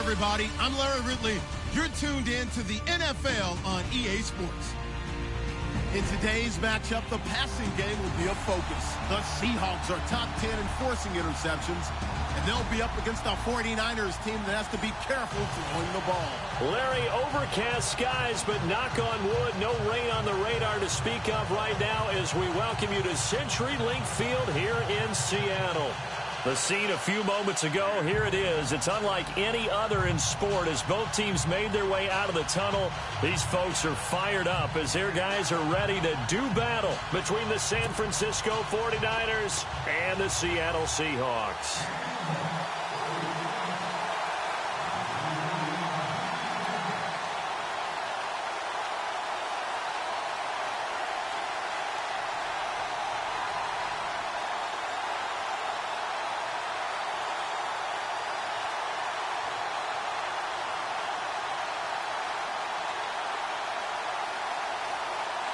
everybody. I'm Larry Ridley. You're tuned in to the NFL on EA Sports. In today's matchup, the passing game will be a focus. The Seahawks are top 10 in forcing interceptions, and they'll be up against a 49ers team that has to be careful throwing the ball. Larry, overcast skies, but knock on wood, no rain on the radar to speak of right now as we welcome you to CenturyLink Field here in Seattle. The scene a few moments ago, here it is. It's unlike any other in sport as both teams made their way out of the tunnel. These folks are fired up as their guys are ready to do battle between the San Francisco 49ers and the Seattle Seahawks.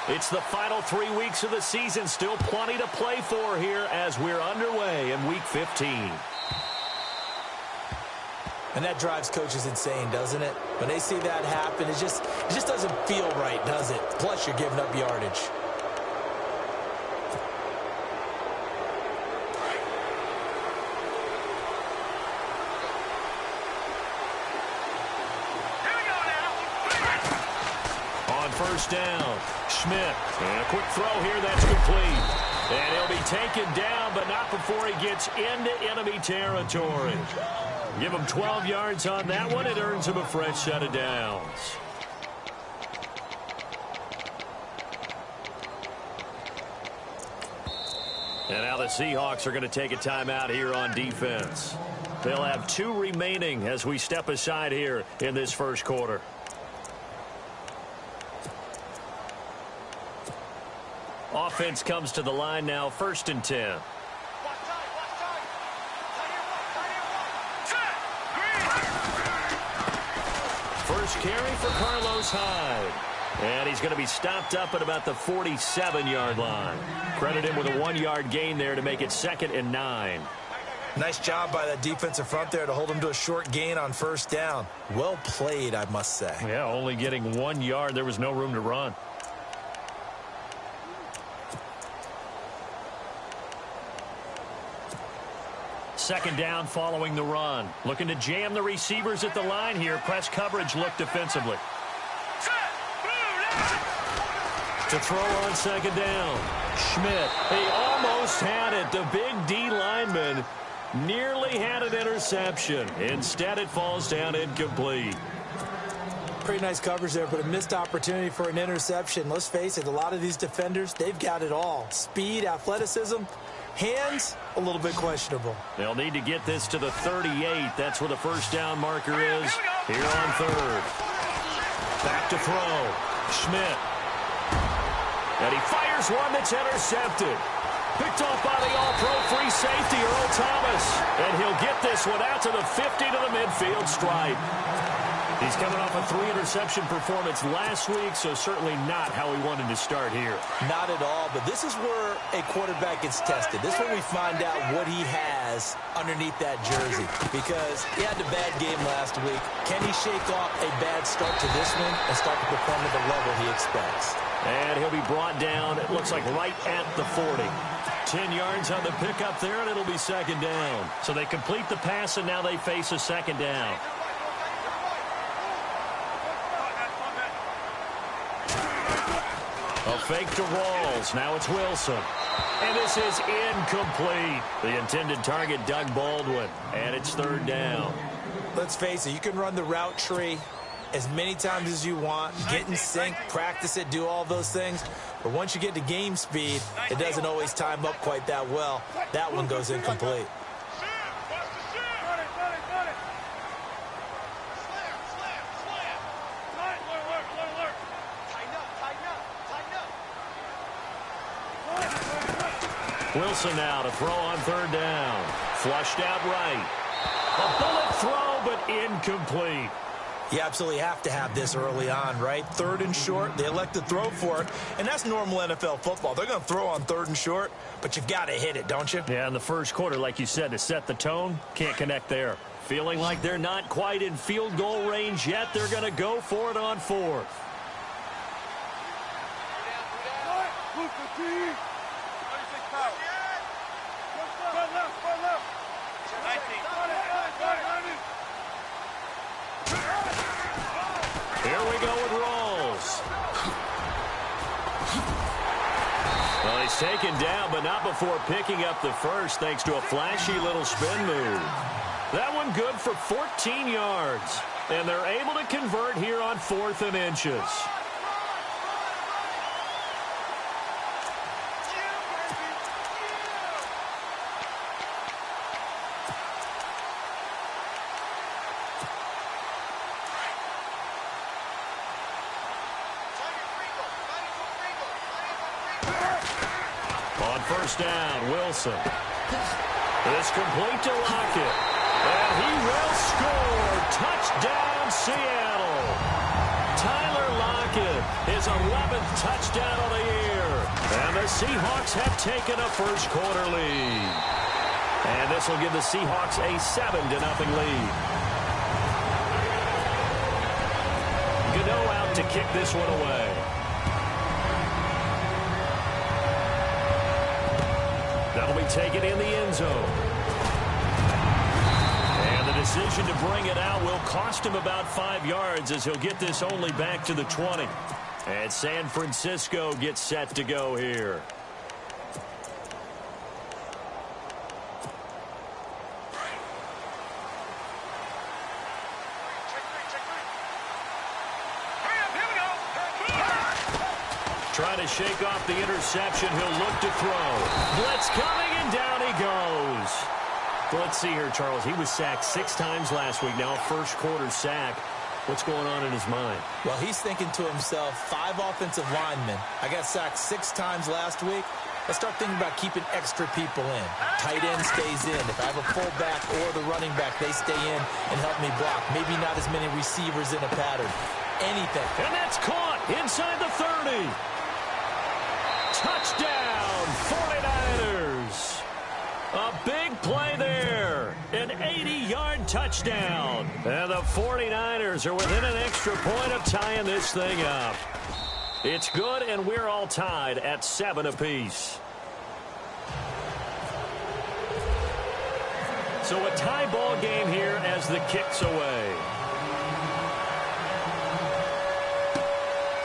It's the final 3 weeks of the season. Still plenty to play for here as we're underway in Week 15. And that drives coaches insane, doesn't it? When they see that happen, it just doesn't feel right, does it? Plus, you're giving up yardage. First down. Schmidt. And a quick throw here. That's complete. And he'll be taken down, but not before he gets into enemy territory. Give him 12 yards on that one. It earns him a fresh set of downs. And now the Seahawks are going to take a timeout here on defense. They'll have 2 remaining as we step aside here in this first quarter. Offense comes to the line now, 1st and 10. First carry for Carlos Hyde. And he's going to be stopped up at about the 47-yard line. Credit him with a 1-yard gain there to make it 2nd and 9. Nice job by that defensive front there to hold him to a short gain on first down. Well played, I must say. Yeah, only getting 1 yard. There was no room to run. Second down following the run. Looking to jam the receivers at the line here. Press coverage look defensively. To throw on 2nd down. Schmidt. He almost had it. The big D lineman nearly had an interception. Instead, it falls down incomplete. Pretty nice coverage there, but a missed opportunity for an interception. Let's face it, a lot of these defenders, they've got it all. Speed, athleticism. Hands, a little bit questionable. They'll need to get this to the 38. That's where the first down marker is here on 3rd. Back to throw. Schmidt. And he fires one that's intercepted. Picked off by the all-pro free safety, Earl Thomas. And he'll get this one out to the 50 to the midfield stripe. He's coming off a 3-interception performance last week, so certainly not how he wanted to start here. Not at all, but this is where a quarterback gets tested. This is where we find out what he has underneath that jersey, because he had a bad game last week. Can he shake off a bad start to this one and start to perform at the level he expects? And he'll be brought down, it looks like right at the 40. 10 yards on the pickup there, and it'll be 2nd down. So they complete the pass, and now they face a 2nd down. A fake to Rawls. Now it's Wilson. And this is incomplete. The intended target, Doug Baldwin. And it's 3rd down. Let's face it, you can run the route tree as many times as you want, get in sync, practice it, do all those things. But once you get to game speed, it doesn't always time up quite that well. That one goes incomplete. Wilson now to throw on 3rd down. Flushed out right. A bullet throw, but incomplete. You absolutely have to have this early on, right? 3rd and short, they elect to throw for it, and that's normal NFL football. They're going to throw on 3rd and short, but you've got to hit it, don't you? Yeah, in the first quarter, like you said, to set the tone, can't connect there. Feeling like they're not quite in field goal range yet. They're going to go for it on fourth. Here we go with Rawls. Well, he's taken down, but not before picking up the first, thanks to a flashy little spin move. That one good for 14 yards. And they're able to convert here on 4th and inches. On first down, Wilson. It's complete to Lockett. And he will score. Touchdown, Seattle. Tyler Lockett, his 11th touchdown of the year. And the Seahawks have taken a first-quarter lead. And this will give the Seahawks a 7-0 lead. Gano out to kick this one away. That'll be taken in the end zone. And the decision to bring it out will cost him about 5 yards as he'll get this only back to the 20. And San Francisco gets set to go here. Trying to shake off the interception. He'll look to throw. Blitz coming, and down he goes. Well, let's see here, Charles. He was sacked 6 times last week. Now a first-quarter sack. What's going on in his mind? Well, he's thinking to himself, 5 offensive linemen. I got sacked 6 times last week. Let's start thinking about keeping extra people in. Tight end stays in. If I have a fullback or the running back, they stay in and help me block. Maybe not as many receivers in a pattern. Anything. And that's caught inside the 30. Touchdown, 49ers. A big play there. An 80-yard touchdown. And the 49ers are within an extra point of tying this thing up. It's good, and we're all tied at 7 apiece. So a tie ball game here as the kick's away.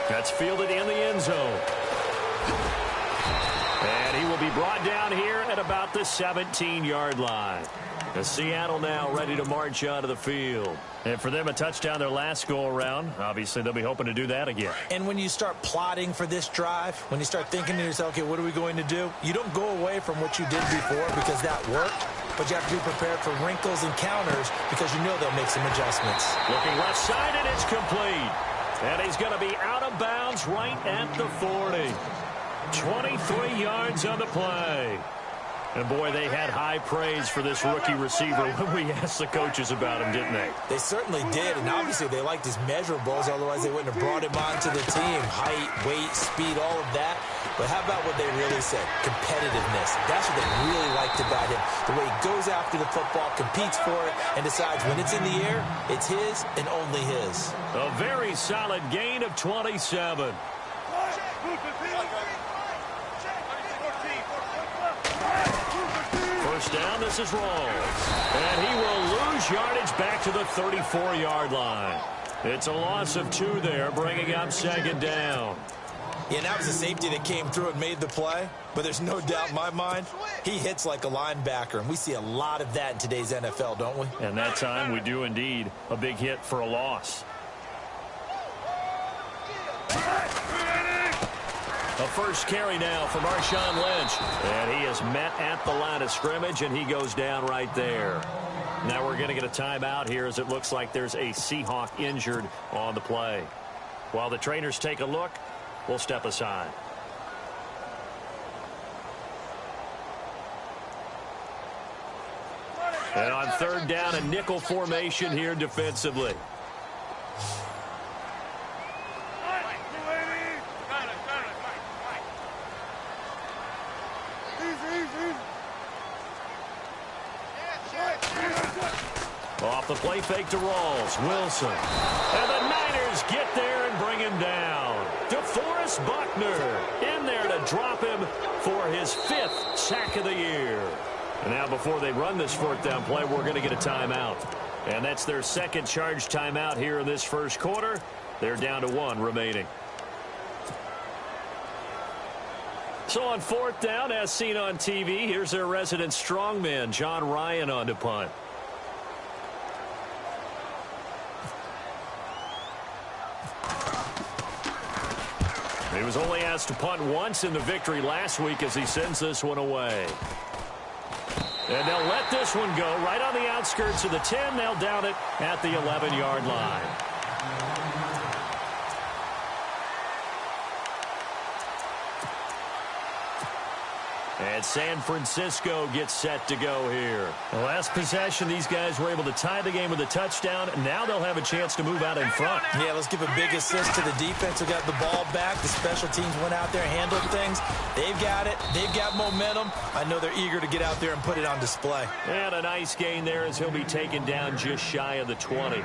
That's fielded in the end zone. And he will be brought down here at about the 17-yard line. The Seattle now ready to march onto the field. And for them, a touchdown their last go-around. Obviously, they'll be hoping to do that again. And when you start plotting for this drive, when you start thinking to yourself, okay, what are we going to do? You don't go away from what you did before because that worked. But you have to be prepared for wrinkles and counters because you know they'll make some adjustments. Looking left side, and it's complete. And he's going to be out of bounds right at the 40. 23 yards on the play. And, boy, they had high praise for this rookie receiver when we asked the coaches about him, didn't they? They certainly did, and obviously they liked his measurables, otherwise they wouldn't have brought him onto the team. Height, weight, speed, all of that. But how about what they really said? Competitiveness. That's what they really liked about him. The way he goes after the football, competes for it, and decides when it's in the air, it's his and only his. A very solid gain of 27. First down, this is Rawls. And he will lose yardage back to the 34-yard line. It's a loss of 2 there, bringing up 2nd down. Yeah, that was a safety that came through and made the play. But there's no doubt in my mind, he hits like a linebacker. And we see a lot of that in today's NFL, don't we? And that time we do indeed. A big hit for a loss. A first carry now for Marshawn Lynch. And he is met at the line of scrimmage, and he goes down right there. Now we're going to get a timeout here as it looks like there's a Seahawk injured on the play. While the trainers take a look, we'll step aside. And on 3rd down, a nickel formation here defensively. Off the play fake to Rawls. Wilson. And the Niners get there and bring him down. DeForest Buckner in there to drop him for his 5th sack of the year. And now before they run this 4th down play, we're going to get a timeout. And that's their second charge timeout here in this first quarter. They're down to 1 remaining. So on 4th down, as seen on TV, here's their resident strongman, John Ryan, on to punt. He was only asked to punt once in the victory last week as he sends this one away. And they'll let this one go right on the outskirts of the 10. They'll down it at the 11-yard line. And San Francisco gets set to go here. The last possession, these guys were able to tie the game with a touchdown. Now they'll have a chance to move out in front. Yeah, let's give a big assist to the defense who got the ball back. The special teams went out there and handled things. They've got it. They've got momentum. I know they're eager to get out there and put it on display. And a nice gain there as he'll be taken down just shy of the 20.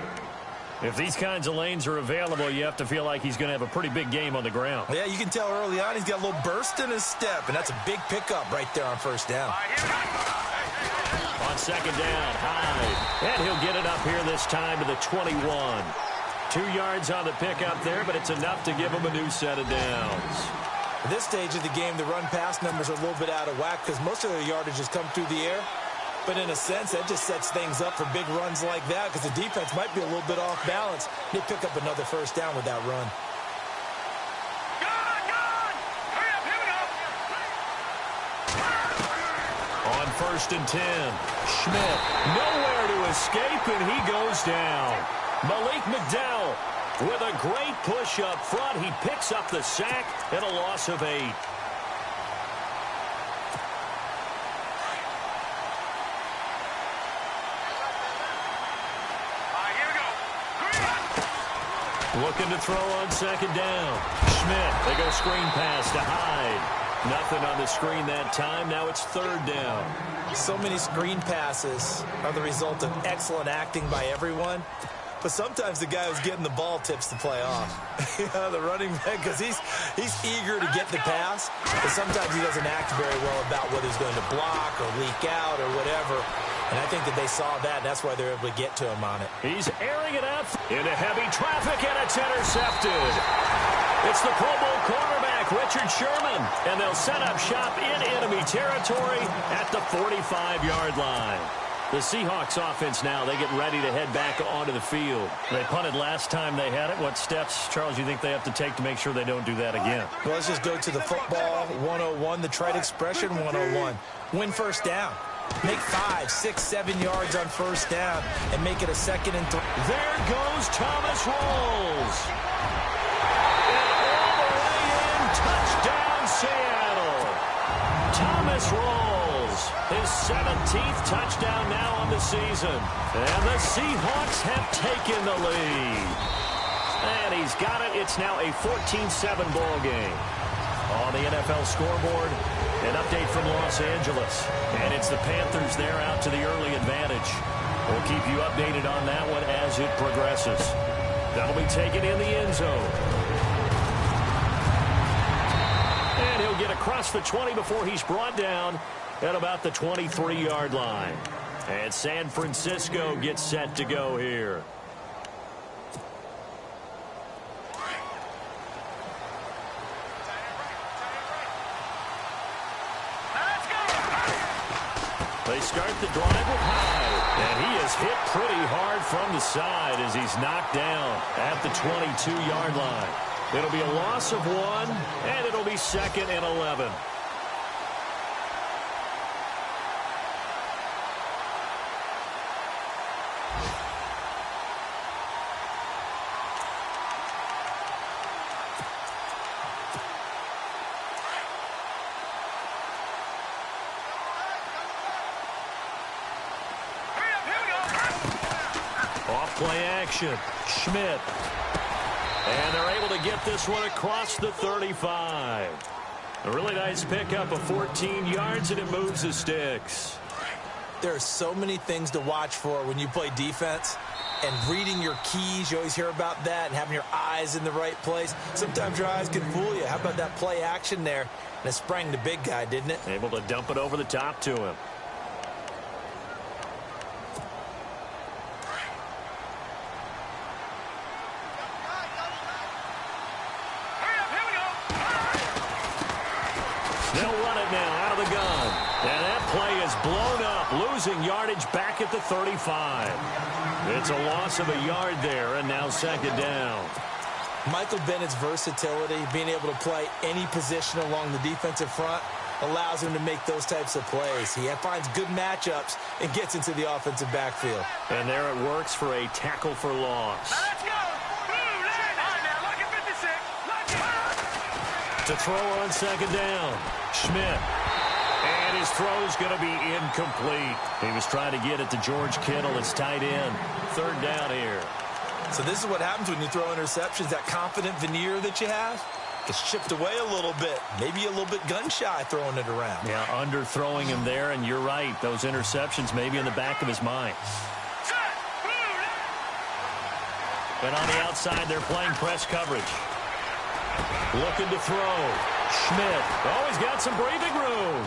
If these kinds of lanes are available, you have to feel like he's going to have a pretty big game on the ground. Yeah, you can tell early on he's got a little burst in his step, and that's a big pickup right there on 1st down. On 2nd down, Hyde. And he'll get it up here this time to the 21. 2 yards on the pickup there, but it's enough to give him a new set of downs. At this stage of the game, the run-pass numbers are a little bit out of whack because most of their yardage has come through the air. But in a sense, that just sets things up for big runs like that because the defense might be a little bit off balance. They pick up another 1st down with that run. On 1st and 10, Schmidt nowhere to escape, and he goes down. Malik McDowell with a great push up front. He picks up the sack and a loss of 8. Looking to throw on 2nd down. Schmidt, they go screen pass to Hyde. Nothing on the screen that time. Now it's 3rd down. So many screen passes are the result of excellent acting by everyone. But sometimes the guy who's getting the ball tips the play off. The running back, because he's eager to get the pass, but sometimes he doesn't act very well about whether he's going to block or leak out or whatever. And I think that they saw that, and that's why they're able to get to him on it. He's airing it out into heavy traffic, and it's intercepted. It's the Pro Bowl cornerback, Richard Sherman, and they'll set up shop in enemy territory at the 45-yard line. The Seahawks offense now, they get ready to head back onto the field. They punted last time they had it. What steps, Charles, you think they have to take to make sure they don't do that again? Well, let's just go to the football 101, the trite expression 101. Win 1st down. Make 5, 6, 7 yards on 1st down and make it a 2nd and 3. There goes Thomas Rawls. And all the way in, touchdown Seattle. Thomas Rawls, his 17th touchdown now on the season. And the Seahawks have taken the lead. And he's got it. It's now a 14-7 ball game. On the NFL scoreboard, an update from Los Angeles. And it's the Panthers there out to the early advantage. We'll keep you updated on that one as it progresses. That'll be taken in the end zone. And he'll get across the 20 before he's brought down at about the 23-yard line. And San Francisco gets set to go here. They start the drive with Hyde, and he is hit pretty hard from the side as he's knocked down at the 22-yard line. It'll be a loss of 1, and it'll be 2nd and 11. Play action. Schmidt. And they're able to get this one across the 35. A really nice pickup of 14 yards, and it moves the sticks. There are so many things to watch for when you play defense. And reading your keys, you always hear about that, and having your eyes in the right place. Sometimes your eyes can fool you. How about that play action there? And it sprang the big guy, didn't it? Able to dump it over the top to him. They'll run it now out of the gun. And that play is blown up, losing yardage back at the 35. It's a loss of a yard there, and now second down. Michael Bennett's versatility, being able to play any position along the defensive front, allows him to make those types of plays. He finds good matchups and gets into the offensive backfield. And there it works for a tackle for loss. Let's go. To throw on second down, Schmidt. And his throw's going to be incomplete. He was trying to get it to George Kittle, his tight end. Third down here. So this is what happens when you throw interceptions. That confident veneer that you have gets chipped away a little bit. Maybe a little bit gun-shy throwing it around. Yeah, underthrowing him there, and you're right. Those interceptions maybe in the back of his mind. And on the outside, they're playing press coverage. Looking to throw. Schmidt. Oh, he's got some breathing room.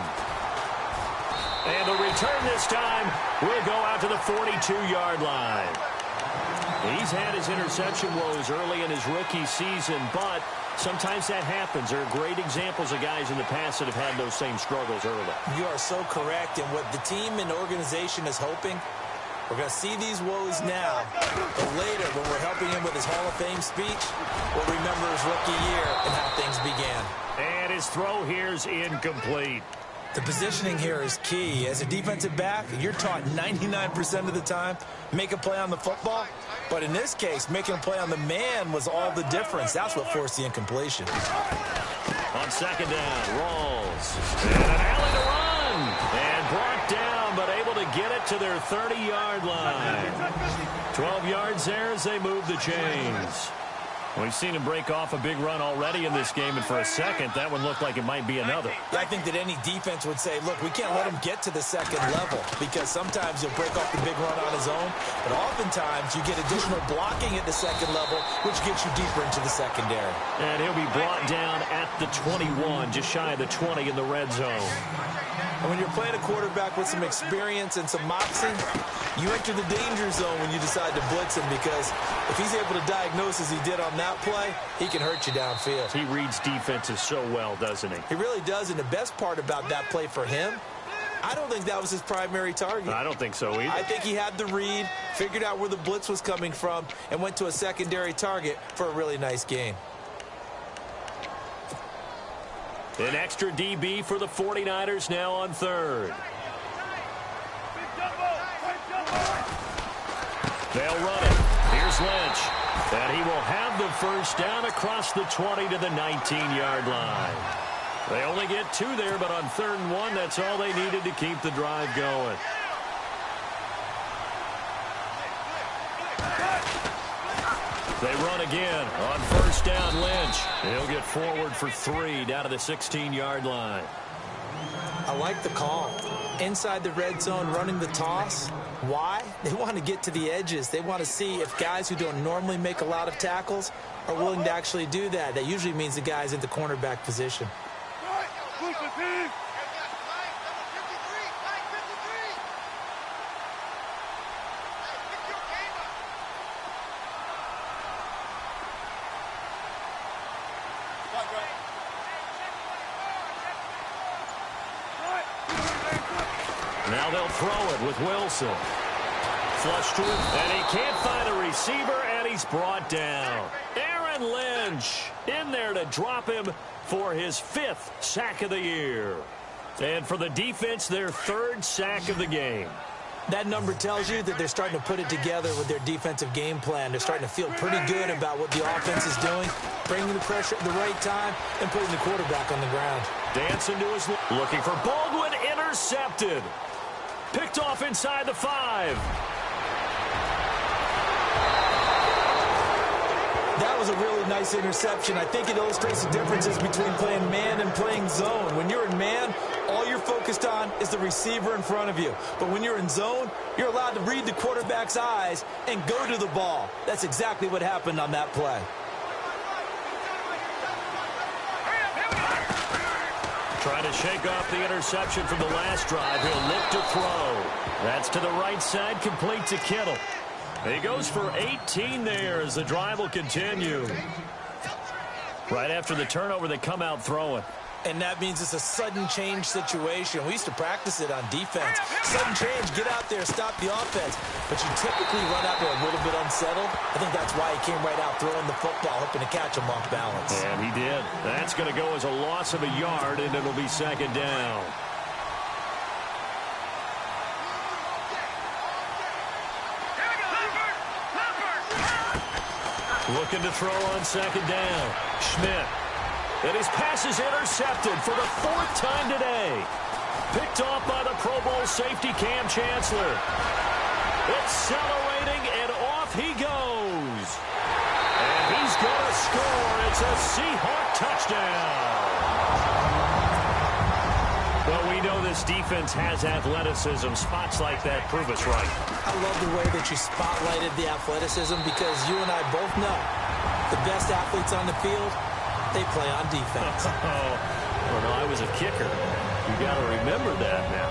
And the return this time will go out to the 42-yard line. He's had his interception woes early in his rookie season, but sometimes that happens. There are great examples of guys in the past that have had those same struggles early. You are so correct. And what the team and organization is hoping, we're going to see these woes now, but later when we're helping him with his Hall of Fame speech, we'll remember his rookie year and how things began. And his throw here's incomplete. The positioning here is key. As a defensive back, you're taught 99% of the time, make a play on the football. But in this case, making a play on the man was all the difference. That's what forced the incompletion. On second down, Rawls. And an alley to run. And brought down, but able to get it to their 30-yard line. 12 yards there as they move the chains. We've seen him break off a big run already in this game, and for a second, that one looked like it might be another. I think that any defense would say, look, we can't let him get to the second level, because sometimes he'll break off the big run on his own, but oftentimes you get additional blocking at the second level, which gets you deeper into the secondary. And he'll be brought down at the 21, just shy of the 20 in the red zone. And when you're playing a quarterback with some experience and some moxie, you enter the danger zone when you decide to blitz him, because if he's able to diagnose as he did on that play, he can hurt you downfield. He reads defenses so well, doesn't he? He really does, and the best part about that play for him, I don't think that was his primary target. I don't think so either. I think he had the read, figured out where the blitz was coming from, and went to a secondary target for a really nice gain. An extra DB for the 49ers now on third. They'll run it. Here's Lynch. And he will have the first down across the 20 to the 19-yard line. They only get 2 there, but on 3rd and 1, that's all they needed to keep the drive going. They run again on first down. Lynch. He'll get forward for 3 down to the 16-yard line. I like the call. Inside the red zone, running the toss. Why? They want to get to the edges. They want to see if guys who don't normally make a lot of tackles are willing to actually do that. That usually means the guy's in the cornerback position. Now they'll throw it with Wilson. Flushed through, and he can't find a receiver, and he's brought down. Aaron Lynch in there to drop him for his 5th sack of the year. And for the defense, their 3rd sack of the game. That number tells you that they're starting to put it together with their defensive game plan. They're starting to feel pretty good about what the offense is doing, bringing the pressure at the right time, and putting the quarterback on the ground. Dancing to his looking for Baldwin, intercepted. Picked off inside the 5. That was a really nice interception. I think it illustrates the differences between playing man and playing zone. When you're in man, all you're focused on is the receiver in front of you. But when you're in zone, you're allowed to read the quarterback's eyes and go to the ball. That's exactly what happened on that play. Trying to shake off the interception from the last drive. He'll look to throw. That's to the right side, complete to Kittle. He goes for 18 there as the drive will continue. Right after the turnover, they come out throwing. And that means it's a sudden change situation. We used to practice it on defense. Sudden change, get out there, stop the offense. But you typically run out there a little bit unsettled. I think that's why he came right out throwing the football, hoping to catch him off balance. And he did. That's going to go as a loss of a yard, and it'll be second down. Looking to throw on second down. Schmidt. And his pass is intercepted for the 4th time today. Picked off by the Pro Bowl safety Cam Chancellor. Accelerating, and off he goes. And he's going to score. It's a Seahawk touchdown. Well, we know this defense has athleticism. Spots like that prove us right. I love the way that you spotlighted the athleticism because you and I both know the best athletes on the field, they play on defense. Well, no, I was a kicker. You got to remember that now.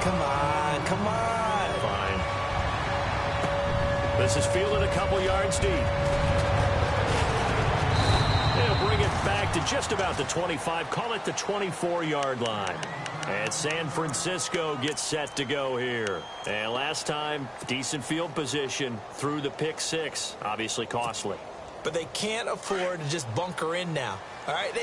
Come on, come on. Fine. This is fielded a couple yards deep. They'll bring it back to just about the 25. Call it the 24-yard line. And San Francisco gets set to go here. And last time, decent field position through the pick six. Obviously costly. But they can't afford to just bunker in now. All right,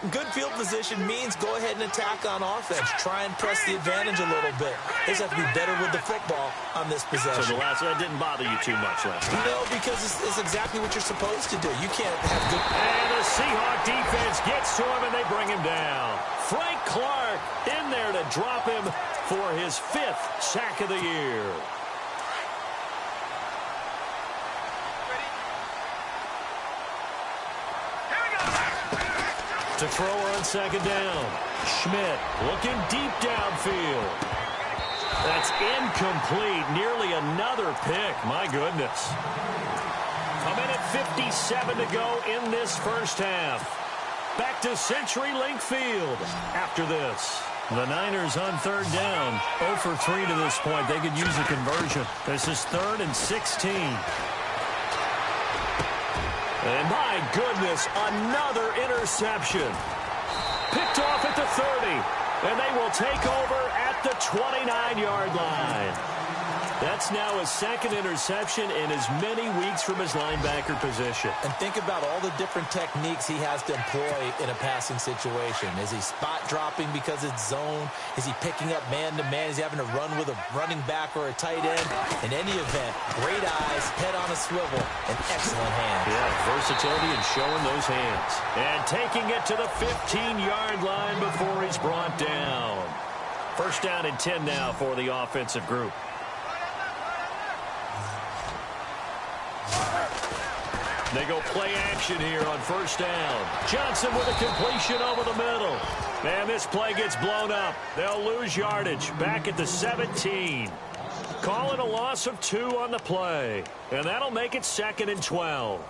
good field position means go ahead and attack on offense. Try and press the advantage a little bit. They just have to be better with the football on this possession. So that didn't bother you too much last time? No, because it's exactly what you're supposed to do. You can't have good... And the Seahawk defense gets to him, and they bring him down. Frank Clark in there to drop him for his 5th sack of the year. To throw on second down. Schmidt looking deep downfield. That's incomplete. Nearly another pick. My goodness. A minute 57 to go in this first half. Back to CenturyLink Field after this. The Niners on third down. 0 for 3 to this point. They could use a conversion. This is 3rd and 16. And my goodness, another interception. Picked off at the 30. And they will take over at the 29-yard line. That's now his 2nd interception in as many weeks from his linebacker position. And think about all the different techniques he has to employ in a passing situation. Is he spot dropping because it's zone? Is he picking up man-to-man? Is he having to run with a running back or a tight end? In any event, great eyes, head on a swivel, and excellent hands. Yeah, versatility and showing those hands. And taking it to the 15-yard line before he's brought down. First down and 10 now for the offensive group. They go play action here on first down. Johnson with a completion over the middle. And this play gets blown up. They'll lose yardage back at the 17. Calling a loss of 2 on the play. And that'll make it 2nd and 12.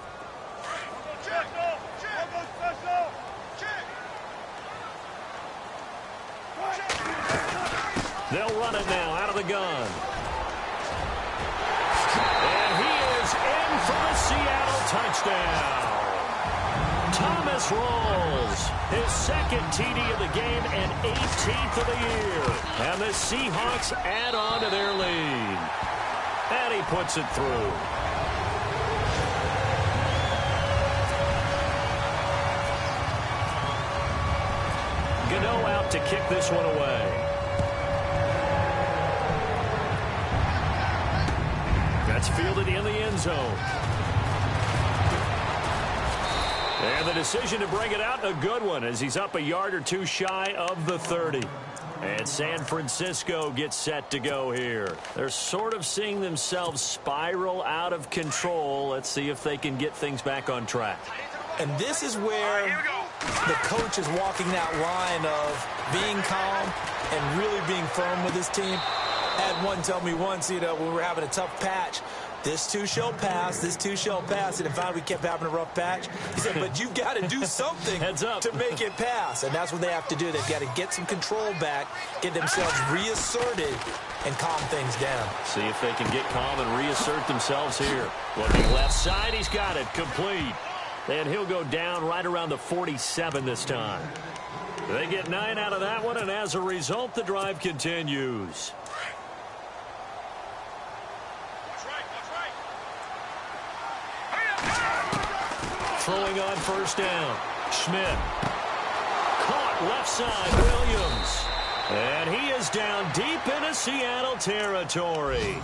They'll run it now out of the gun. And he is in for the Seattle touchdown. Thomas rolls his 2nd TD of the game and 18th of the year. And the Seahawks add on to their lead. And he puts it through. Gano out to kick this one away. That's fielded in the end zone. And the decision to bring it out, a good one, as he's up a yard or 2 shy of the 30. And San Francisco gets set to go here. They're sort of seeing themselves spiral out of control. Let's see if they can get things back on track. And this is where the coach is walking that line of being calm and really being firm with his team. I had one tell me once, when we were having a tough patch, this too shall pass, this too shall pass. And in fact, we kept having a rough patch. He said, but you've got to do something to make it pass. And that's what they have to do. They've got to get some control back, get themselves reasserted, and calm things down. See if they can get calm and reassert themselves here. Looking left side, he's got it, complete. And he'll go down right around the 47 this time. They get 9 out of that one, and as a result, the drive continues. Throwing on first down. Schmidt. Caught left side, Williams. And he is down deep into Seattle territory.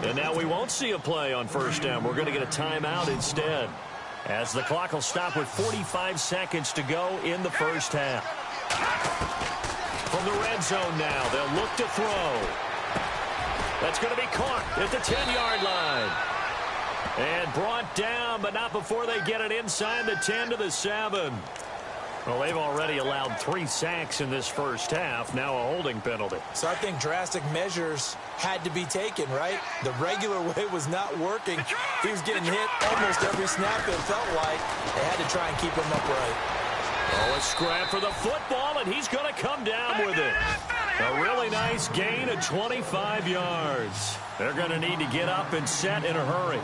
And now we won't see a play on first down. We're going to get a timeout instead, as the clock will stop with 45 seconds to go in the first half. From the red zone now, they'll look to throw. That's going to be caught at the 10-yard line. And brought down, but not before they get it inside the 10 to the 7. Well, they've already allowed 3 sacks in this first half. Now a holding penalty. So I think drastic measures had to be taken, right? The regular way was not working. He was getting hit almost every snap, it felt like. They had to try and keep him upright. Oh, a scrap for the football, and he's going to come down with it. A really nice gain of 25 yards. They're going to need to get up and set in a hurry.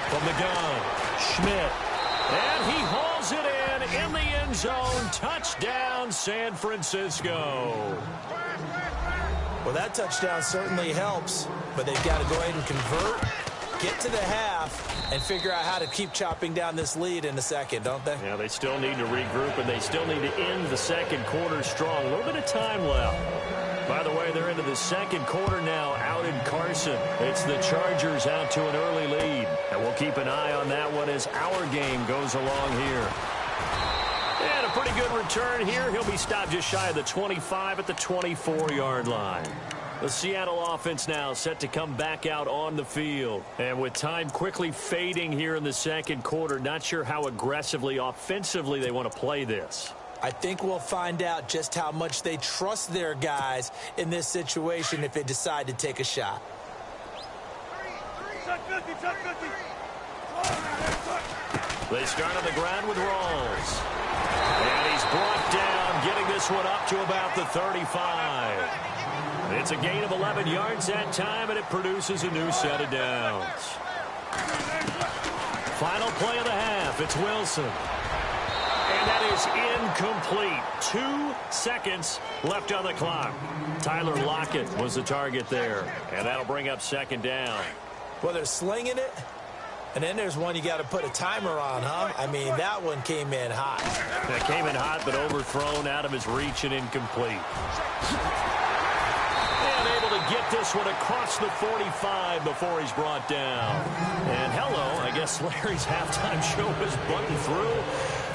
From the gun, Schmidt. And he hauls it in the end zone. Touchdown, San Francisco. Well, that touchdown certainly helps, but they've got to go ahead and convert, get to the half, and figure out how to keep chopping down this lead in the second, don't they? Yeah, they still need to regroup, and they still need to end the second quarter strong. A little bit of time left. By the way, they're into the second quarter now out in Carson. It's the Chargers out to an early lead. And we'll keep an eye on that one as our game goes along here. And a pretty good return here. He'll be stopped just shy of the 25 at the 24-yard line. The Seattle offense now set to come back out on the field. And with time quickly fading here in the second quarter, not sure how aggressively, offensively they want to play this. I think we'll find out just how much they trust their guys in this situation if they decide to take a shot. They start on the ground with Rawls. And he's brought down, getting this one up to about the 35. It's a gain of 11 yards that time, and it produces a new set of downs. Final play of the half, it's Wilson. And that is incomplete. 2 seconds left on the clock. Tyler Lockett was the target there. And that'll bring up second down. Well, they're slinging it. And then there's one you got to put a timer on, huh? I mean, that one came in hot. That came in hot, but overthrown, out of his reach, and incomplete. And able to get this one across the 45 before he's brought down. And hello, I guess Larry's halftime show is buttoned through.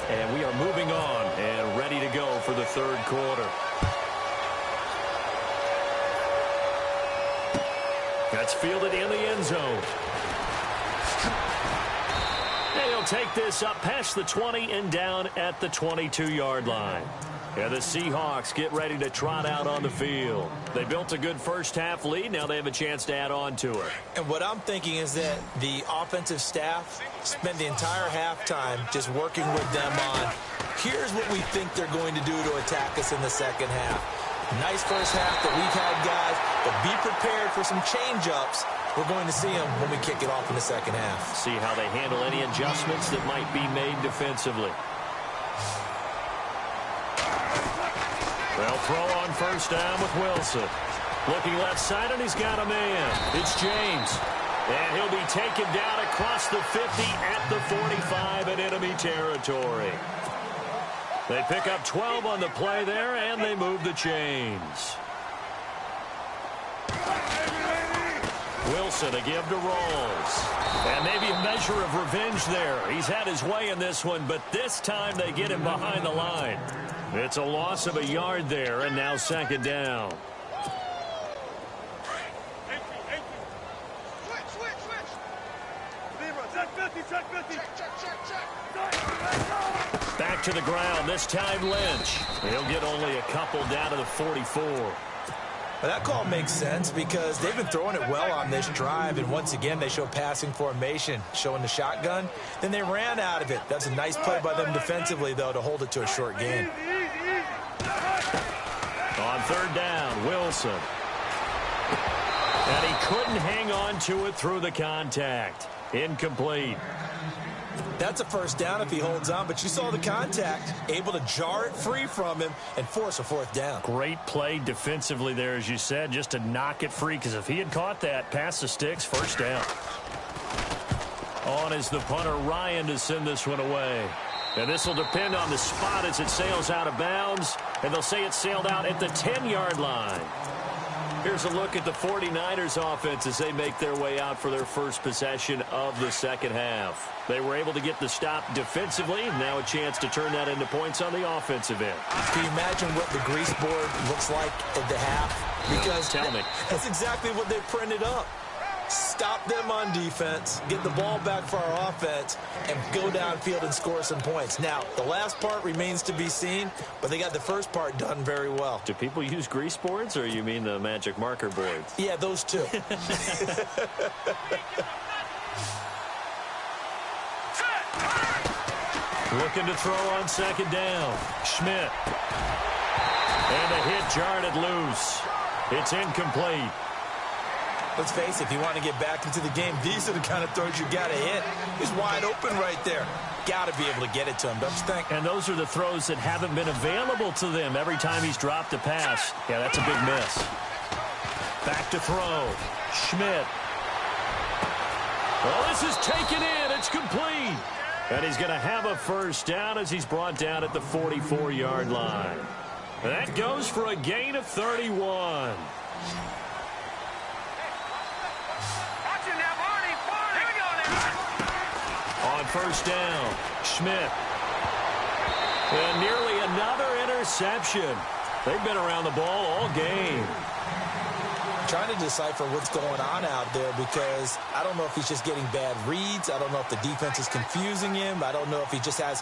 And we are moving on and ready to go for the third quarter. That's fielded in the end zone. And he'll take this up past the 20 and down at the 22-yard line. And the Seahawks get ready to trot out on the field. They built a good first-half lead. Now they have a chance to add on to it. And what I'm thinking is that the offensive staff spend the entire halftime just working with them on, here's what we think they're going to do to attack us in the second half. Nice first half that we've had, guys, but be prepared for some change-ups. We're going to see them when we kick it off in the second half. See how they handle any adjustments that might be made defensively. They'll throw on first down with Wilson. Looking left side, and he's got a man. It's James. And he'll be taken down across the 50 at the 45 in enemy territory. They pick up 12 on the play there, and they move the chains. Wilson, a give to Rawls. And maybe a measure of revenge there. He's had his way in this one, but this time they get him behind the line. It's a loss of a yard there, and now second down. to the ground. This time Lynch. He'll get only a couple down to the 44. Well, that call makes sense because they've been throwing it well on this drive, and once again they show passing formation, showing the shotgun. Then they ran out of it. That's a nice play by them defensively, though, to hold it to a short gain. On third down, Wilson. And he couldn't hang on to it through the contact. Incomplete. That's a first down if he holds on, but you saw the contact, able to jar it free from him and force a fourth down. Great play defensively there, as you said, just to knock it free, because if he had caught that, past the sticks, first down. On is the punter, Ryan, to send this one away. And this will depend on the spot as it sails out of bounds, and they'll say it sailed out at the 10-yard line. Here's a look at the 49ers offense as they make their way out for their first possession of the second half. They were able to get the stop defensively, and now a chance to turn that into points on the offensive end. Can you imagine what the grease board looks like at the half? Because tell me. That's exactly what they printed up. Stop them on defense, get the ball back for our offense, and go downfield and score some points. Now, the last part remains to be seen, but they got the first part done very well. Do people use grease boards, or you mean the magic marker boards? Yeah, those two. Looking to throw on second down. Schmidt. And a hit jarred it loose. It's incomplete. Let's face it, if you want to get back into the game, these are the kind of throws you got to hit. He's wide open right there. Got to be able to get it to him, don't you think? And those are the throws that haven't been available to them every time he's dropped a pass. Yeah, that's a big miss. Back to throw. Schmidt. Well, this is taken in. It's complete. And he's going to have a first down as he's brought down at the 44-yard line. And that goes for a gain of 31. On first down, Schmidt. And nearly another interception. They've been around the ball all game. Trying to decipher what's going on out there because I don't know if he's just getting bad reads. I don't know if the defense is confusing him. I don't know if he just has,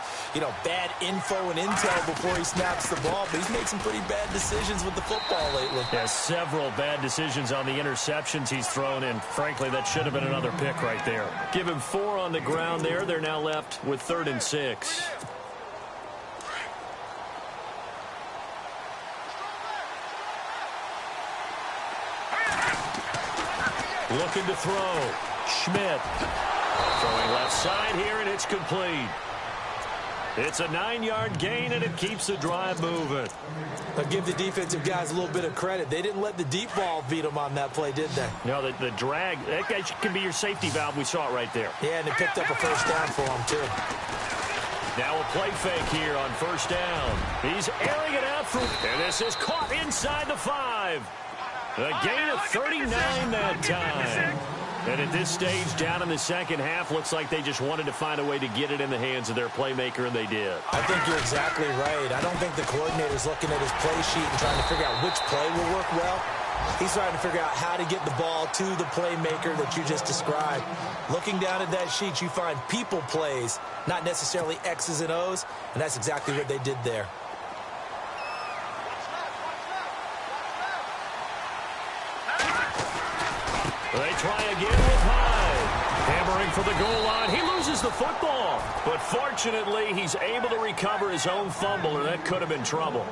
bad info and intel before he snaps the ball. But he's made some pretty bad decisions with the football lately. Yeah, several bad decisions on the interceptions he's thrown in. Frankly, that should have been another pick right there. Give him 4 on the ground there. They're now left with 3rd and 6. Looking to throw. Schmidt. Throwing left side here, and it's complete. It's a 9-yard gain, and it keeps the drive moving. I'll give the defensive guys a little bit of credit. They didn't let the deep ball beat them on that play, did they? No, the drag, that can be your safety valve. We saw it right there. Yeah, and they picked up a first down for them, too. Now a play fake here on first down. He's airing it out through, and this is caught inside the 5. A gain of 39 that time. And at this stage, down in the second half, looks like they just wanted to find a way to get it in the hands of their playmaker, and they did. I think you're exactly right. I don't think the coordinator's looking at his play sheet and trying to figure out which play will work well. He's trying to figure out how to get the ball to the playmaker that you just described. Looking down at that sheet, you find people plays, not necessarily X's and O's, and that's exactly what they did there. They try again with Hyde. Hammering for the goal line. He loses the football. But fortunately, he's able to recover his own fumble, or that could have been trouble.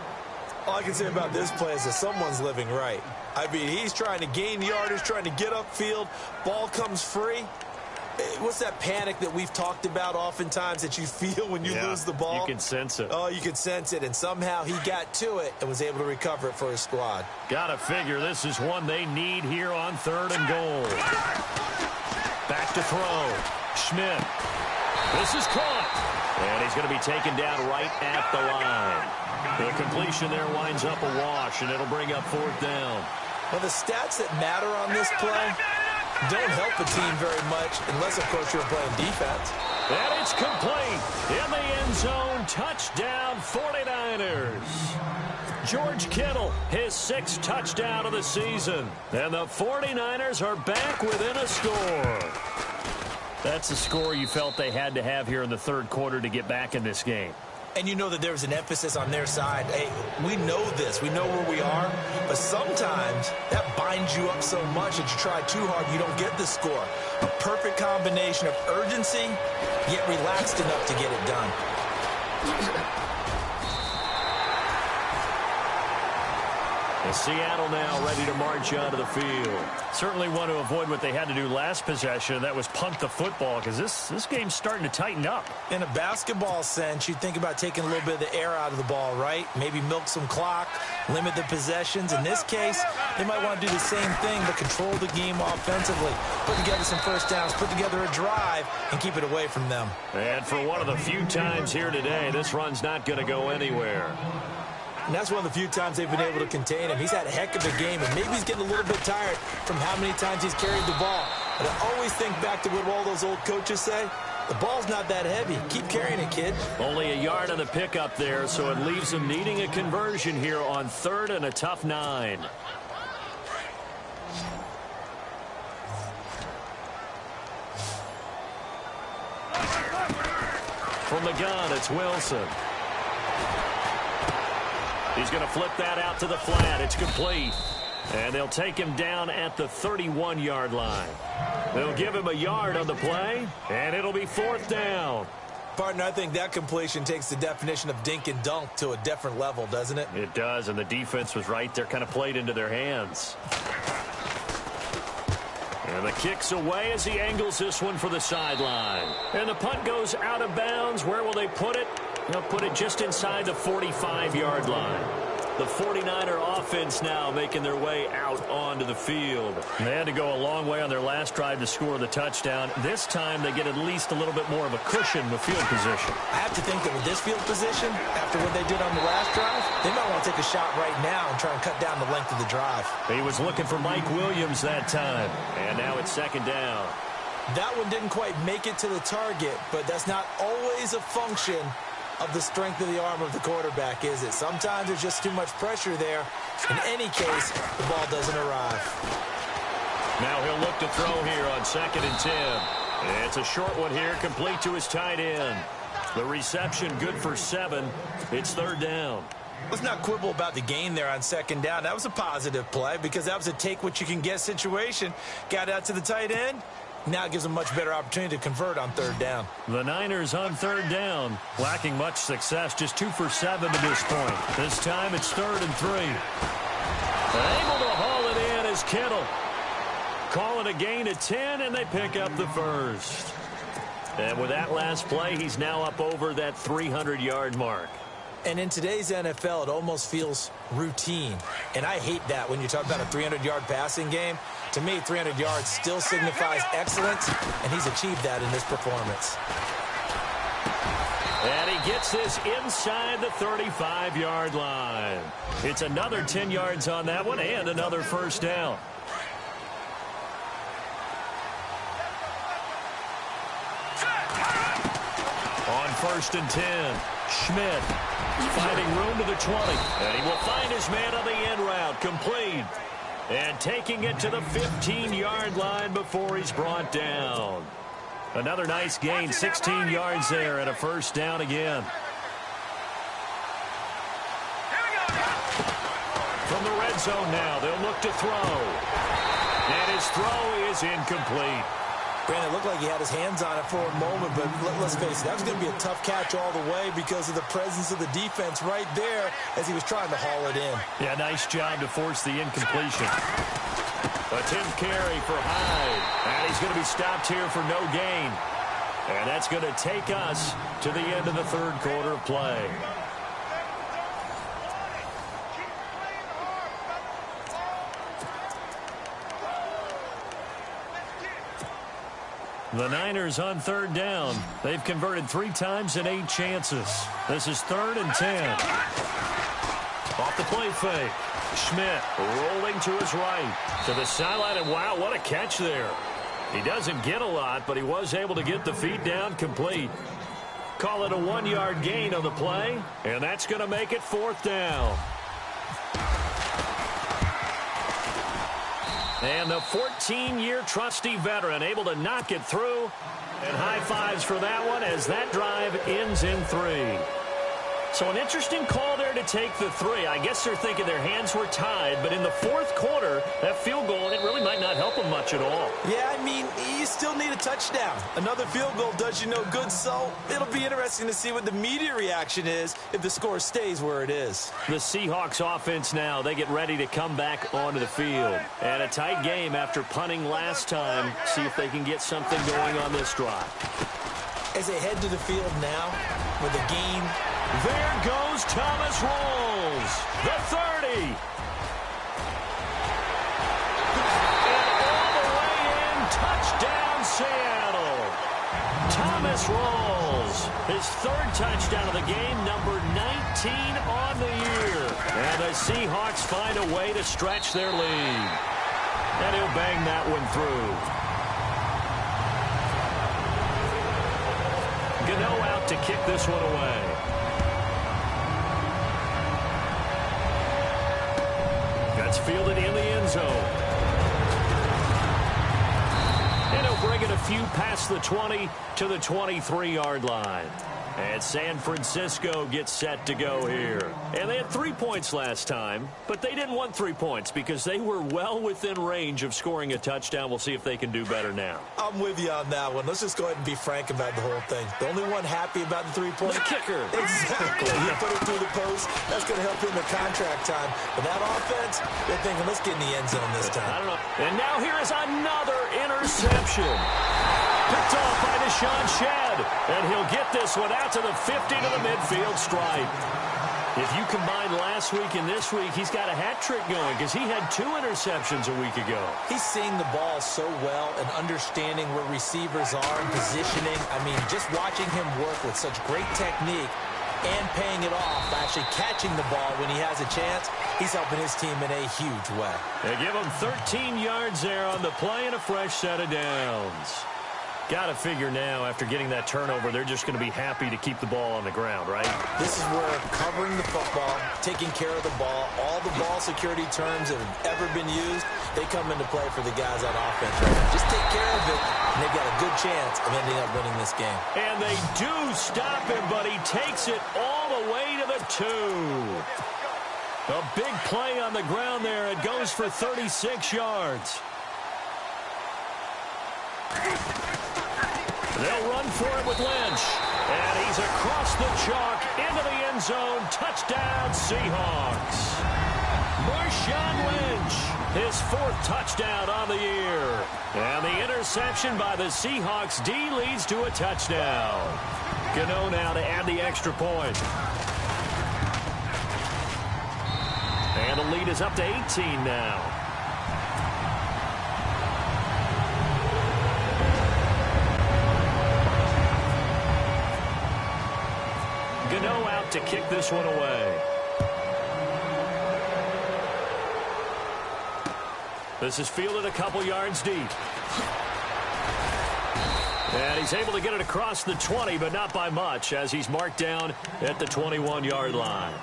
All I can say about this play is that someone's living right. I mean, he's trying to gain yardage, trying to get upfield. Ball comes free. What's that panic that we've talked about oftentimes that you feel when you lose the ball? You can sense it. Oh, you can sense it. And somehow he got to it and was able to recover it for his squad. Gotta figure this is one they need here on 3rd and goal. Back to throw. Schmidt. This is caught. And he's going to be taken down right at the line. The completion there winds up a wash, and it'll bring up 4th down. Well, the stats that matter on this play don't help a team very much unless, of course, you're playing defense. And it's complete. In the end zone, touchdown 49ers. George Kittle, his 6th touchdown of the season. And the 49ers are back within a score. That's the score you felt they had to have here in the 3rd quarter to get back in this game. And you know that there's an emphasis on their side. Hey, we know this. We know where we are. But sometimes that binds you up so much that you try too hard, you don't get the score. A perfect combination of urgency, yet relaxed enough to get it done. And Seattle now ready to march onto the field. Certainly want to avoid what they had to do last possession. That was punt the football, because this game's starting to tighten up. In a basketball sense, you think about taking a little bit of the air out of the ball, right? Maybe milk some clock, limit the possessions. In this case, they might want to do the same thing, but control the game offensively. Put together some first downs, put together a drive, and keep it away from them. And for one of the few times here today, this run's not going to go anywhere. And that's one of the few times they've been able to contain him. He's had a heck of a game, and maybe he's getting a little bit tired from how many times he's carried the ball. But I always think back to what all those old coaches say. The ball's not that heavy. Keep carrying it, kid. Only a yard on the pickup there, so it leaves him needing a conversion here on 3rd and a tough 9. From the gun, it's Wilson. He's going to flip that out to the flat. It's complete. And they'll take him down at the 31-yard line. They'll give him a yard on the play, and it'll be 4th down. Partner, I think that completion takes the definition of dink and dunk to a different level, doesn't it? It does, and the defense was right there, kind of played into their hands. And the kick's away as he angles this one for the sideline. And the punt goes out of bounds. Where will they put it? They'll put it just inside the 45-yard line. The 49er offense now making their way out onto the field. They had to go a long way on their last drive to score the touchdown. This time they get at least a little bit more of a cushion with field position. I have to think that with this field position, after what they did on the last drive, they might want to take a shot right now and try and cut down the length of the drive. He was looking for Mike Williams that time. And now it's 2nd down. That one didn't quite make it to the target, but that's not always a function of the strength of the arm of the quarterback, is it? Sometimes there's just too much pressure there. In any case, the ball doesn't arrive. Now he'll look to throw here on 2nd and 10. It's a short one here, complete to his tight end. The reception good for 7. It's 3rd down. Let's not quibble about the gain there on 2nd down. That was a positive play because that was a take-what-you-can-get situation. Got out to the tight end. Now it gives them a much better opportunity to convert on 3rd down. The Niners on 3rd down, lacking much success, just 2 for 7 to this point. This time it's 3rd and 3. Able to haul it in as Kittle. Calling a gain of 10, and they pick up the first. And with that last play, he's now up over that 300-yard mark. And in today's NFL, it almost feels routine. And I hate that when you talk about a 300-yard passing game. To me, 300 yards still signifies excellence, and he's achieved that in this performance. And he gets this inside the 35-yard line. It's another 10 yards on that one and another first down. On 1st and 10, Schmidt finding room to the 20. And he will find his man on the end route, complete. And taking it to the 15-yard line before he's brought down. Another nice gain, 16 yards there and a first down again. From the red zone now, they'll look to throw. And his throw is incomplete. Brandon, it looked like he had his hands on it for a moment, but let's face it, that was going to be a tough catch all the way because of the presence of the defense right there as he was trying to haul it in. Yeah, nice job to force the incompletion. Attempt carry for Hyde. And he's going to be stopped here for no gain. And that's going to take us to the end of the 3rd quarter of play. The Niners on 3rd down. They've converted 3 times in 8 chances. This is 3rd and 10. Off the play fake. Schmidt rolling to his right. To the sideline, and wow, what a catch there. He doesn't get a lot, but he was able to get the feet down complete. Call it a 1-yard gain on the play, and that's going to make it 4th down. And the 14-year trusty veteran able to knock it through. And high fives for that one as that drive ends in 3. So an interesting call there to take the three. I guess they're thinking their hands were tied, but in the fourth quarter, that field goal, it really might not help them much at all. Yeah, I mean, you still need a touchdown. Another field goal does you no good, so it'll be interesting to see what the media reaction is if the score stays where it is. The Seahawks offense now, they get ready to come back onto the field. And a tight game after punting last time. See if they can get something going on this drive. As they head to the field now with a gain. There goes Thomas Rolls, the 30. And all the way in, touchdown Seattle. Thomas Rolls, his third touchdown of the game, number 19 on the year. And the Seahawks find a way to stretch their lead. And he'll bang that one through. Gano out to kick this one away. That's fielded in the end zone. And he'll bring it a few past the 20 to the 23-yard line. And San Francisco gets set to go here. And they had 3 points last time, but they didn't want 3 points because they were well within range of scoring a touchdown. We'll see if they can do better now. I'm with you on that one. Let's just go ahead and be frank about the whole thing. The only one happy about the 3-point? The kicker. Exactly. He put it through the post. That's going to help him in contract time. But that offense, they're thinking, let's get in the end zone this time. I don't know. And now here is another interception. Picked off by Deshaun Shedd. And he'll get this one out to the 50 to the midfield stripe. If you combine last week and this week, he's got a hat trick going because he had 2 interceptions a week ago. He's seeing the ball so well and understanding where receivers are and positioning. I mean, just watching him work with such great technique and paying it off, actually catching the ball when he has a chance, he's helping his team in a huge way. They give him 13 yards there on the play and a fresh set of downs. Got to figure now, after getting that turnover, they're just going to be happy to keep the ball on the ground, right? This is where covering the football, taking care of the ball, all the ball security terms that have ever been used, they come into play for the guys on offense right now. Just take care of it, and they've got a good chance of ending up winning this game. And they do stop him, but he takes it all the way to the 2. A big play on the ground there. It goes for 36 yards. They'll run for it with Lynch. And he's across the chalk into the end zone. Touchdown, Seahawks. Marshawn Lynch, his 4th touchdown on the year. And the interception by the Seahawks D leads to a touchdown. Gano now to add the extra point. And the lead is up to 18 now. Gano out to kick this one away. This is fielded a couple yards deep. And he's able to get it across the 20, but not by much, as he's marked down at the 21-yard line.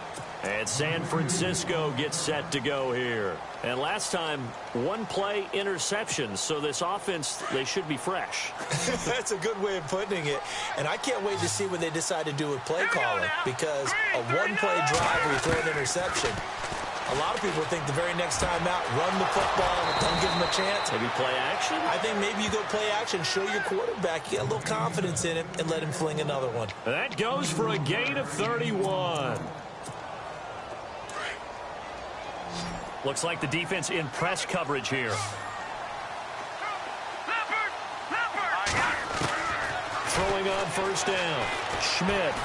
And San Francisco gets set to go here. And last time, 1 play interception. So this offense, they should be fresh. That's a good way of putting it. And I can't wait to see what they decide to do with play calling. Because a 1-play drive where you throw an interception, a lot of people think the very next time out, run the football, don't give him a chance. Maybe play action? I think maybe you go play action, show your quarterback, get a little confidence in him, and let him fling another one. That goes for a gain of 31. Looks like the defense in press coverage here. Throwing on first down. Schmidt.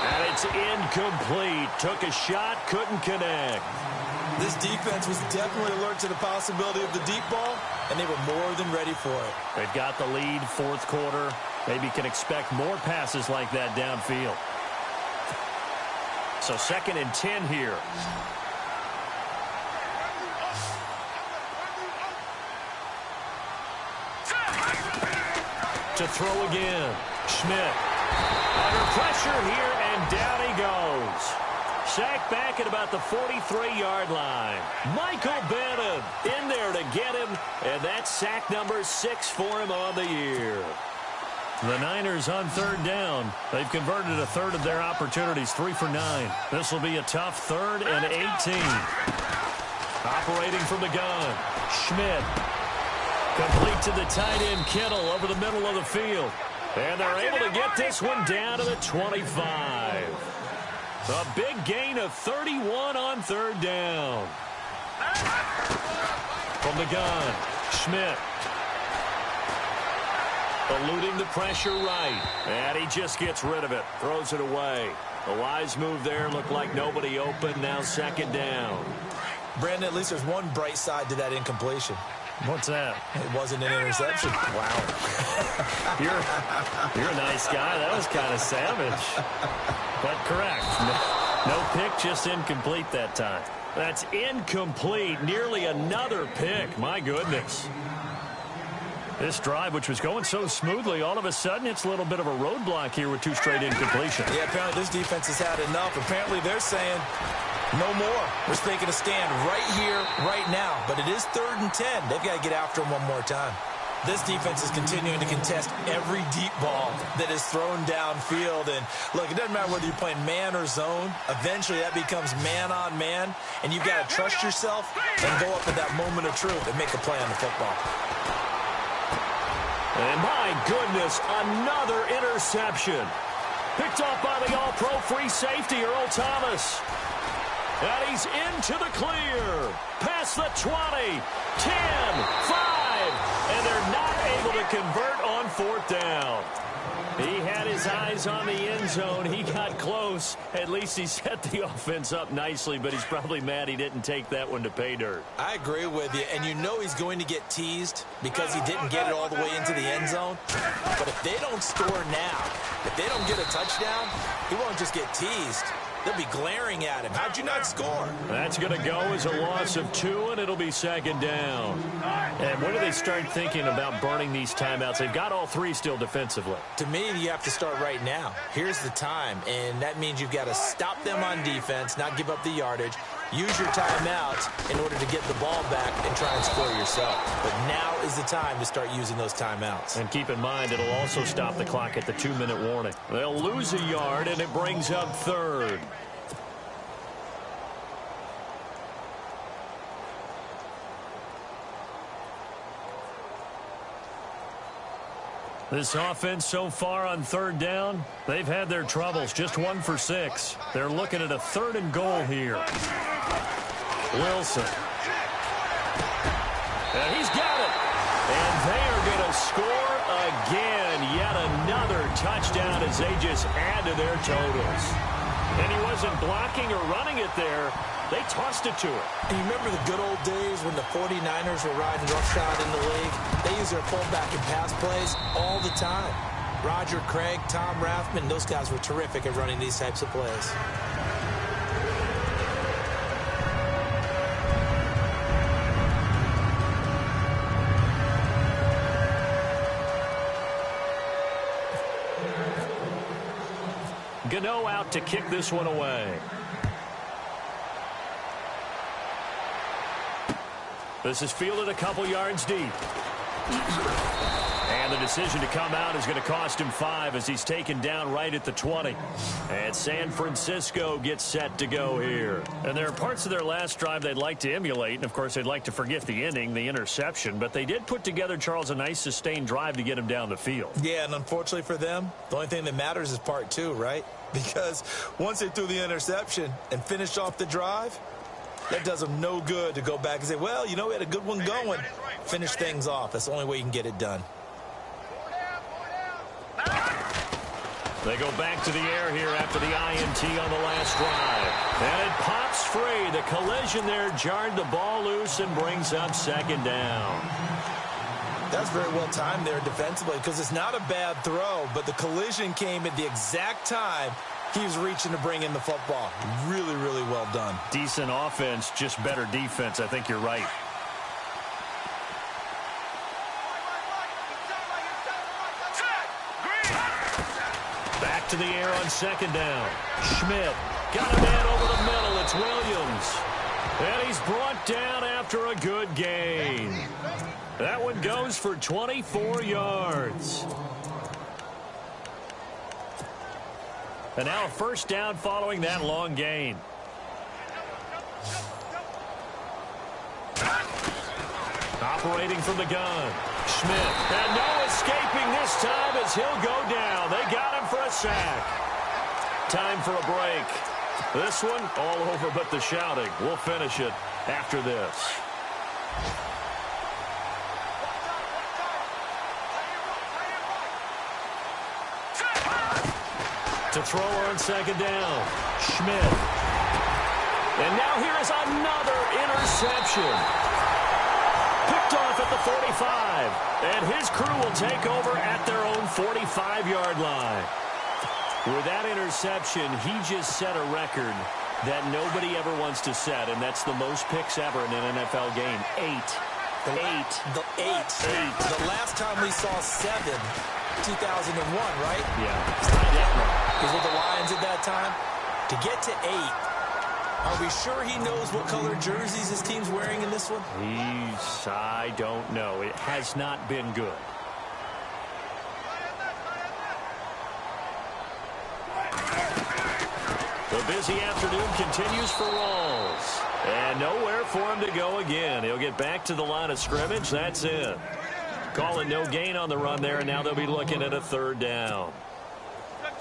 And it's incomplete. Took a shot, couldn't connect. This defense was definitely alert to the possibility of the deep ball, and they were more than ready for it. They've got the lead, 4th quarter. Maybe can expect more passes like that downfield. So 2nd and 10 here. To throw again. Schmidt. Under pressure here, and down he goes. Sacked back at about the 43-yard line. Michael Bennett in there to get him, and that's sack number 6 for him on the year. The Niners on third down. They've converted a third of their opportunities, 3 for 9. This will be a tough 3rd and 18. Operating from the gun, Schmidt. Complete to the tight end, Kittle, over the middle of the field. And they're able to get this one down to the 25. A big gain of 31 on third down. From the gun, Schmidt. Eluding the pressure right. And he just gets rid of it. Throws it away. A wise move there. Looked like nobody open. Now 2nd down. Brandon, at least there's one bright side to that incompletion. What's that? It wasn't an interception. Wow. You're a nice guy. That was kind of savage. But correct. No pick, just incomplete that time. That's incomplete. Nearly another pick. My goodness. This drive, which was going so smoothly, all of a sudden it's a little bit of a roadblock here with 2 straight incompletions. Yeah, apparently this defense has had enough. Apparently they're saying no more. We're taking a stand right here, right now. But it is 3rd and 10. They've got to get after him one more time. This defense is continuing to contest every deep ball that is thrown downfield. And, look, it doesn't matter whether you're playing man or zone. Eventually that becomes man on man. And you've got to trust yourself and go up at that moment of truth and make a play on the football. And my goodness, another interception. Picked off by the all-pro free safety, Earl Thomas. And he's into the clear. Past the 20, 10, 5. And they're not able to convert on 4th down. He had his eyes on the end zone. He got close. At least he set the offense up nicely, but he's probably mad he didn't take that one to pay dirt. I agree with you, and you know he's going to get teased because he didn't get it all the way into the end zone. But if they don't score now, if they don't get a touchdown, he won't just get teased. They'll be glaring at him. How'd you not score? That's going to go as a loss of 2, and it'll be 2nd down. And when do they start thinking about burning these timeouts? They've got all 3 still defensively. To me, you have to start right now. Here's the time, and that means you've got to stop them on defense, not give up the yardage. Use your timeouts in order to get the ball back and try and score yourself. But now is the time to start using those timeouts. And keep in mind, it'll also stop the clock at the 2-minute warning. They'll lose a yard, and it brings up 3rd. This offense so far on 3rd down, they've had their troubles. Just 1 for 6. They're looking at a 3rd and goal here. Wilson. And he's got it. And they are going to score again. Yet another touchdown as they just add to their totals. And he wasn't blocking or running it there. They tossed it to him. And you remember the good old days when the 49ers were riding roughshod in the league? They use their fullback and pass plays all the time. Roger Craig, Tom Rathman, those guys were terrific at running these types of plays. Gano out to kick this one away. This is fielded a couple yards deep. And the decision to come out is going to cost him 5 as he's taken down right at the 20. And San Francisco gets set to go here. And there are parts of their last drive they'd like to emulate. And, of course, they'd like to forget the inning, the interception. But they did put together, Charles, a nice sustained drive to get him down the field. Yeah, and unfortunately for them, the only thing that matters is part 2, right? Because once they threw the interception and finished off the drive, that does them no good to go back and say, well, you know, we had a good one going. Finish things off. That's the only way you can get it done. They go back to the air here after the INT on the last drive. And it pops free. The collision there jarred the ball loose and brings up 2nd down. That's very well timed there defensively because it's not a bad throw, but the collision came at the exact time he was reaching to bring in the football. Really, really well done. Decent offense, just better defense. I think you're right. Back to the air on 2nd down. Schmidt got a man over the middle. It's Williams. And he's brought down after a good gain. That one goes for 24 yards. And now a first down following that long gain. Operating from the gun. Schmidt. And no escaping this time as he'll go down. They got him for a sack. Time for a break. This one all over but the shouting. We'll finish it after this. To throw on second down. Schmidt. And now here is another interception. Picked off at the 45. And his crew will take over at their own 45-yard line. With that interception, he just set a record that nobody ever wants to set, and that's the most picks ever in an NFL game. 8. The last time we saw 7, 2001, right? Yeah. He was with the Lions at that time. To get to 8, are we sure he knows what color jerseys his team's wearing in this one? I don't know. It has not been good. The busy afternoon continues for Rawls. And nowhere for him to go again. He'll get back to the line of scrimmage. That's it. Calling no gain on the run there, and now they'll be looking at a third down.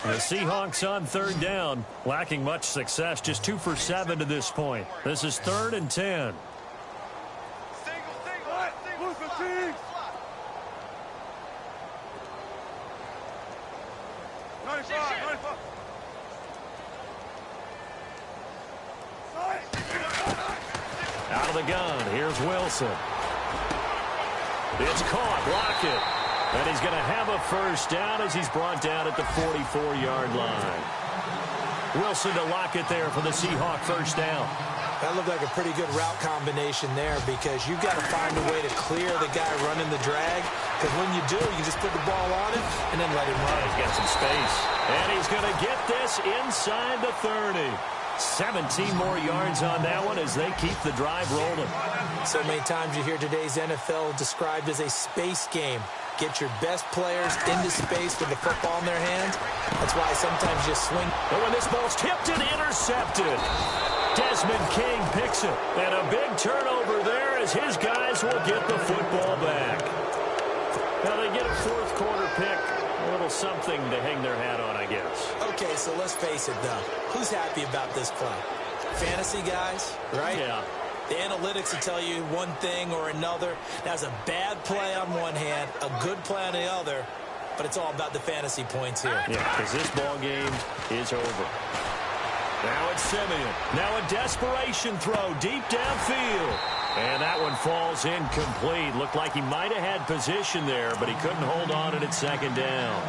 The Seahawks on third down, lacking much success, just 2 for 7 to this point. This is 3rd and 10. Out of the gun, here's Wilson. It's caught, Lockett. And he's going to have a first down as he's brought down at the 44-yard line. Wilson to Lockett there for the Seahawk first down. That looked like a pretty good route combination there because you've got to find a way to clear the guy running the drag. Because when you do, you just put the ball on him and then let him run. He's got some space. And he's going to get this inside the 30. 17 more yards on that one as they keep the drive rolling. So many times you hear today's NFL described as a space game. Get your best players into space with the football in their hands. That's why sometimes you swing. And when this ball's tipped and intercepted, Desmond King picks it. And a big turnover there as his guys will get the football back. Now they get a fourth quarter pick. A little something to hang their hat on, I guess. Okay, so let's face it, though. Who's happy about this play? Fantasy guys, right? Yeah. The analytics will tell you one thing or another. That's a bad play on one hand, a good play on the other, but it's all about the fantasy points here. Yeah, because this ball game is over. Now it's Simeon. Now a desperation throw deep downfield. And that one falls incomplete. Looked like he might have had position there, but he couldn't hold on at second down.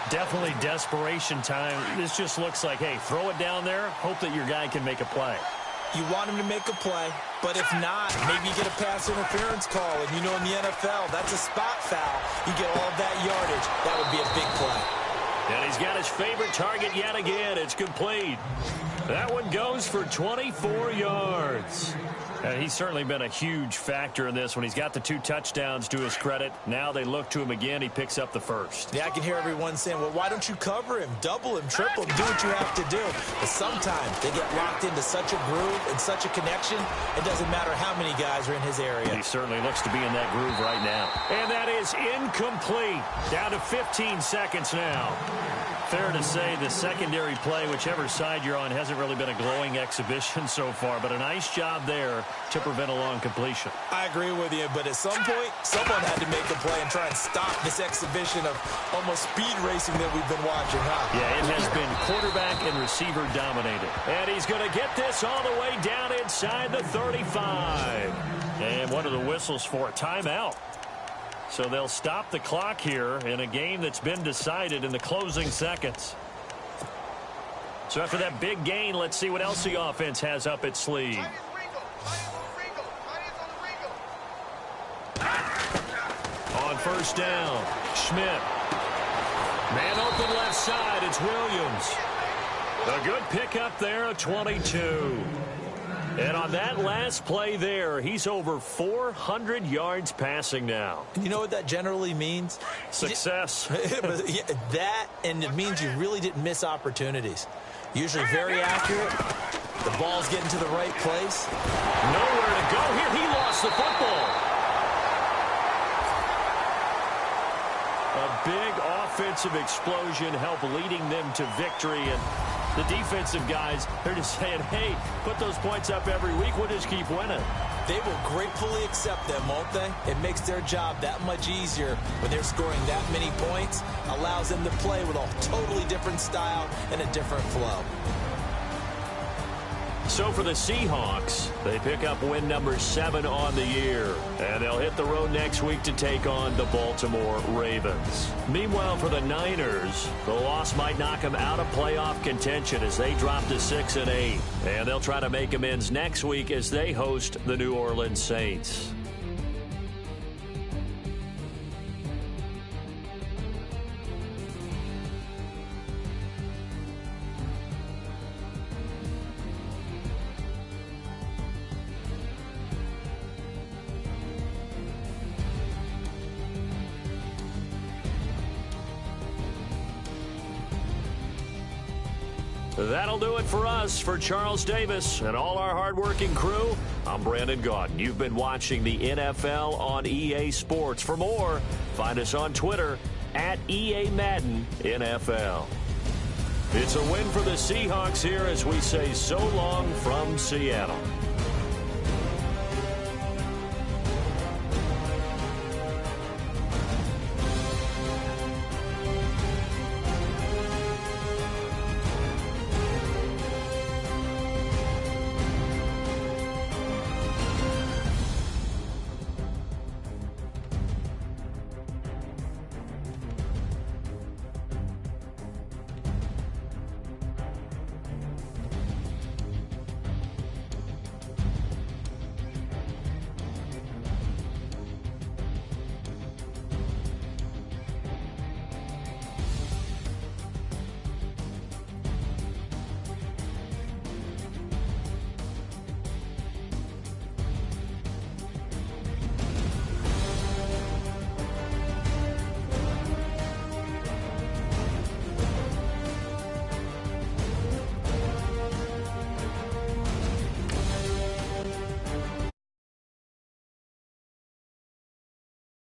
Definitely desperation time. This just looks like, hey, throw it down there, hope that your guy can make a play. You want him to make a play, but if not, maybe you get a pass interference call. And you know in the NFL, that's a spot foul. You get all of that yardage. That would be a big play. And he's got his favorite target yet again. It's complete. That one goes for 24 yards. He's certainly been a huge factor in this when he's got the 2 touchdowns to his credit. Now they look to him again. He picks up the first. Yeah, I can hear everyone saying, well, why don't you cover him, double him, triple him, do what you have to do. But sometimes they get locked into such a groove and such a connection, it doesn't matter how many guys are in his area. He certainly looks to be in that groove right now. And that is incomplete. Down to 15 seconds now. Fair to say the secondary play, whichever side you're on, hasn't really been a glowing exhibition so far, but a nice job there to prevent a long completion. I agree with you, but at some point, someone had to make a play and try and stop this exhibition of almost speed racing that we've been watching, huh? Yeah, it has been quarterback and receiver dominated. And he's going to get this all the way down inside the 35. And what are the whistles for? A timeout. So they'll stop the clock here in a game that's been decided in the closing seconds. So after that big gain, let's see what else the offense has up its sleeve. On first down, Schmidt. Man open left side, it's Williams. A good pickup there, a 22. And on that last play there, he's over 400 yards passing now. And you know what that generally means? Success. That, and it means you really didn't miss opportunities. Usually very accurate. The ball's getting to the right place. Nowhere to go here. He lost the football. A big offensive explosion helped leading them to victory. And the defensive guys, they're just saying, hey, put those points up every week. We'll just keep winning. They will gratefully accept them, won't they? It makes their job that much easier when they're scoring that many points. Allows them to play with a totally different style and a different flow. So for the Seahawks, they pick up win number 7 on the year. And they'll hit the road next week to take on the Baltimore Ravens. Meanwhile, for the Niners, the loss might knock them out of playoff contention as they drop to 6-8. And they'll try to make amends next week as they host the New Orleans Saints. That'll do it for us. For Charles Davis and all our hardworking crew, I'm Brandon Gaudin. You've been watching the NFL on EA Sports. For more, find us on Twitter at EA Madden NFL. It's a win for the Seahawks here as we say so long from Seattle.